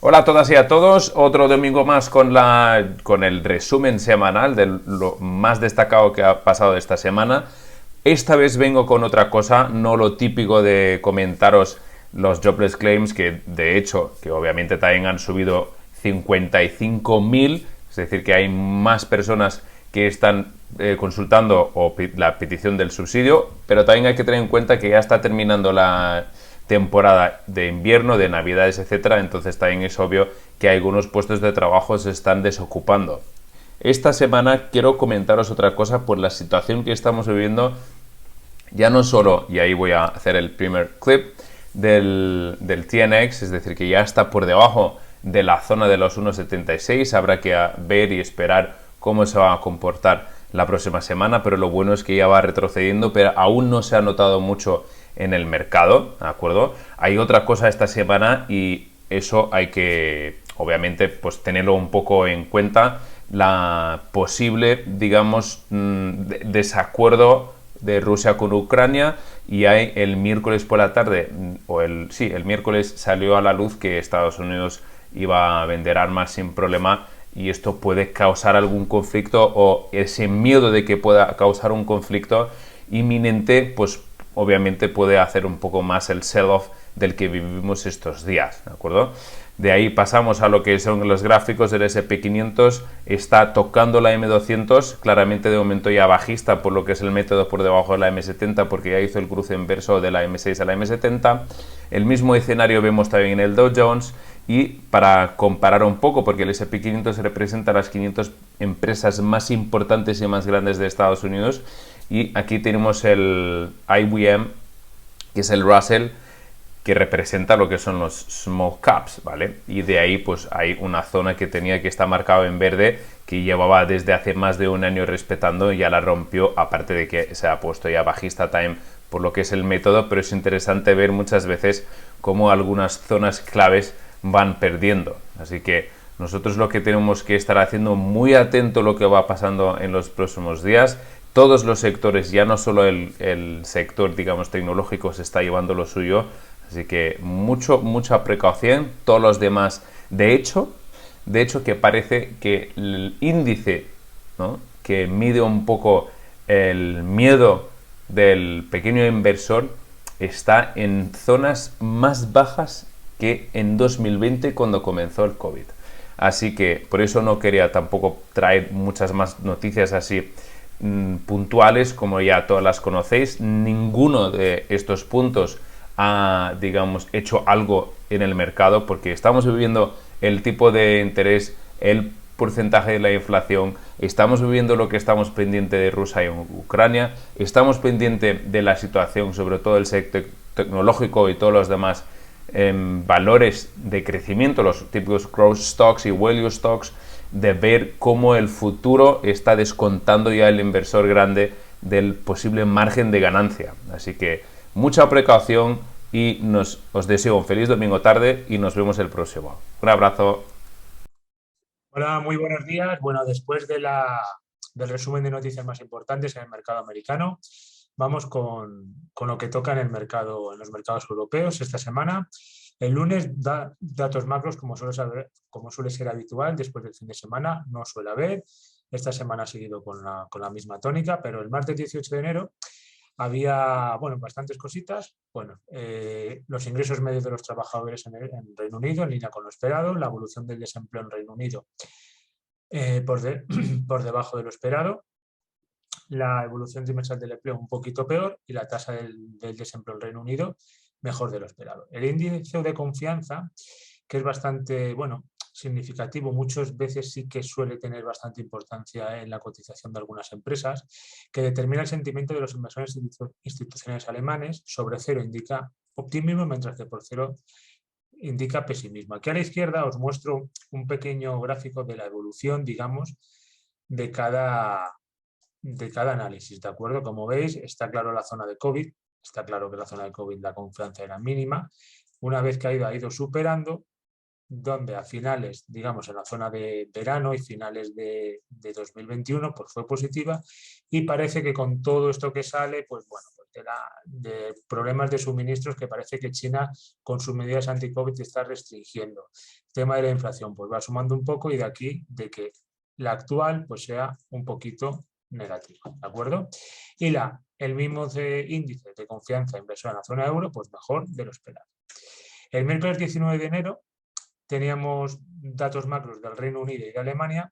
Hola a todas y a todos, otro domingo más con el resumen semanal de lo más destacado que ha pasado esta semana. Esta vez vengo con otra cosa, no lo típico de comentaros los jobless claims, que de hecho, que obviamente también han subido 55.000, es decir, que hay más personas que están consultando la petición del subsidio, pero también hay que tener en cuenta que ya está terminando la temporada de invierno, de navidades, etcétera, entonces también es obvio que algunos puestos de trabajo se están desocupando. Esta semana quiero comentaros otra cosa por la situación que estamos viviendo, ya no solo, y ahí voy a hacer el primer clip, del TNX, es decir, que ya está por debajo de la zona de los 1,76, habrá que ver y esperar cómo se va a comportar la próxima semana, pero lo bueno es que ya va retrocediendo, pero aún no se ha notado mucho en el mercado, ¿de acuerdo? Hay otra cosa esta semana y eso hay que, obviamente, pues tenerlo un poco en cuenta, la posible, digamos, desacuerdo de Rusia con Ucrania, y hay el miércoles por la tarde, el miércoles salió a la luz que Estados Unidos iba a vender armas sin problema, y esto puede causar algún conflicto, o ese miedo de que pueda causar un conflicto inminente, pues obviamente puede hacer un poco más el sell-off del que vivimos estos días, ¿de acuerdo? De ahí pasamos a lo que son los gráficos del S&P 500, está tocando la M200, claramente de momento ya bajista por lo que es el método por debajo de la M70, porque ya hizo el cruce inverso de la M6 a la M70. El mismo escenario vemos también en el Dow Jones, y para comparar un poco, porque el S&P 500 representa las 500 empresas más importantes y más grandes de Estados Unidos, y aquí tenemos el IBM, que es el Russell, que representa lo que son los small caps, ¿vale? Y de ahí pues hay una zona que está marcado en verde, que llevaba desde hace más de un año respetando, y ya la rompió, aparte de que se ha puesto ya bajista time por lo que es el método, pero es interesante ver muchas veces cómo algunas zonas claves van perdiendo. Así que nosotros lo que tenemos que estar haciendo, muy atento a lo que va pasando en los próximos días. Todos los sectores, ya no solo el sector, digamos, tecnológico se está llevando lo suyo, así que mucha precaución. Todos los demás, de hecho que parece que el índice, ¿no?, que mide un poco el miedo del pequeño inversor, está en zonas más bajas que en 2020 cuando comenzó el COVID. Así que por eso no quería tampoco traer muchas más noticias así puntuales, como ya todas las conocéis. Ninguno de estos puntos ha, digamos, hecho algo en el mercado, porque estamos viviendo el tipo de interés, el porcentaje de la inflación, estamos viviendo lo que estamos pendiente de Rusia y Ucrania, estamos pendiente de la situación, sobre todo el sector tecnológico y todos los demás valores de crecimiento, los típicos growth stocks y value stocks, de ver cómo el futuro está descontando ya el inversor grande del posible margen de ganancia. Así que mucha precaución, y os deseo un feliz domingo tarde y nos vemos el próximo. Un abrazo. Hola, muy buenos días. Bueno, después del resumen de noticias más importantes en el mercado americano, vamos con lo que toca en los mercados europeos esta semana. El lunes da datos macros, como suele ser habitual después del fin de semana, no suele haber. Esta semana ha seguido con la misma tónica, pero el martes 18 de enero había, bueno, bastantes cositas. Bueno, los ingresos medios de los trabajadores en Reino Unido en línea con lo esperado, la evolución del desempleo en Reino Unido por debajo de lo esperado, la evolución trimestral del empleo un poquito peor, y la tasa del desempleo en Reino Unido mejor de lo esperado. El índice de confianza, que es bastante, bueno, significativo, muchas veces sí que suele tener bastante importancia en la cotización de algunas empresas, que determina el sentimiento de los inversores institucionales alemanes. Sobre cero indica optimismo, mientras que por cero indica pesimismo. Aquí a la izquierda os muestro un pequeño gráfico de la evolución, digamos, de cada análisis, ¿de acuerdo? Como veis, está claro la zona de COVID, está claro que la zona de COVID la confianza era mínima. Una vez que ha ido superando, donde a finales, digamos, en la zona de verano y finales de 2021, pues fue positiva, y parece que con todo esto que sale, pues bueno, pues de problemas de suministros que parece que China con sus medidas anti-COVID está restringiendo. El tema de la inflación pues va sumando un poco y de aquí de que la actual pues sea un poquito negativa, ¿de acuerdo? Y el mismo índice de confianza inversora en la zona euro pues mejor de lo esperado. El miércoles 19 de enero teníamos datos macros del Reino Unido y de Alemania,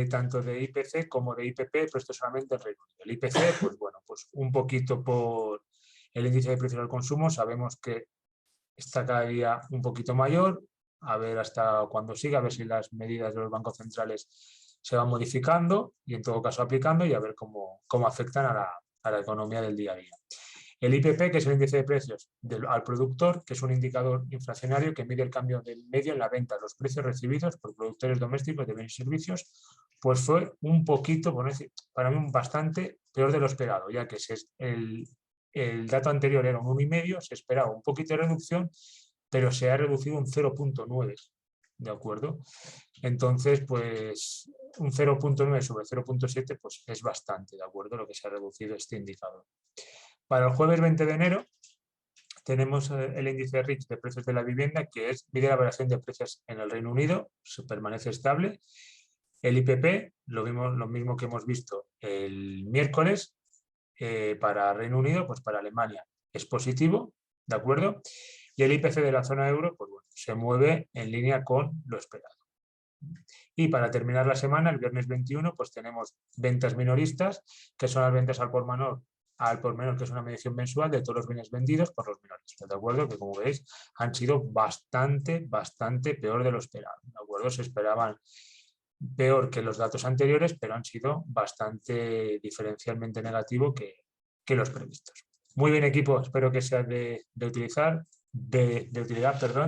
tanto de IPC como de IPP, pero esto solamente el Reino Unido. El IPC, pues bueno, pues un poquito por el índice de precios al consumo, sabemos que está cada día un poquito mayor, a ver hasta cuándo siga, a ver si las medidas de los bancos centrales se van modificando y en todo caso aplicando y a ver cómo afectan a la economía del día a día. El IPP, que es el índice de precios al productor, que es un indicador inflacionario que mide el cambio del medio en la venta, los precios recibidos por productores domésticos de bienes y servicios, pues fue un poquito, para mí bastante peor de lo esperado, ya que el dato anterior era un 1,5, se esperaba un poquito de reducción, pero se ha reducido un 0,9, ¿de acuerdo? Entonces, pues un 0,9 sobre 0,7 pues es bastante, ¿de acuerdo? Lo que se ha reducido este indicador. Para el jueves 20 de enero tenemos el índice RICS de precios de la vivienda, que mide la variación de precios en el Reino Unido, se permanece estable. El IPP, lo mismo que hemos visto el miércoles, para Reino Unido, pues para Alemania es positivo, ¿de acuerdo? Y el IPC de la zona euro, pues bueno, se mueve en línea con lo esperado. Y para terminar la semana, el viernes 21, pues tenemos ventas minoristas, que son las ventas al por menor, que es una medición mensual de todos los bienes vendidos por los minoristas, ¿de acuerdo? Que como veis han sido bastante peor de lo esperado, ¿de acuerdo? Se esperaban peor que los datos anteriores, pero han sido bastante diferencialmente negativos que los previstos. Muy bien, equipo, espero que sea de utilidad,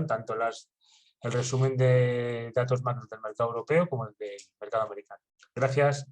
tanto el resumen de datos macros del mercado europeo como el del mercado americano. Gracias.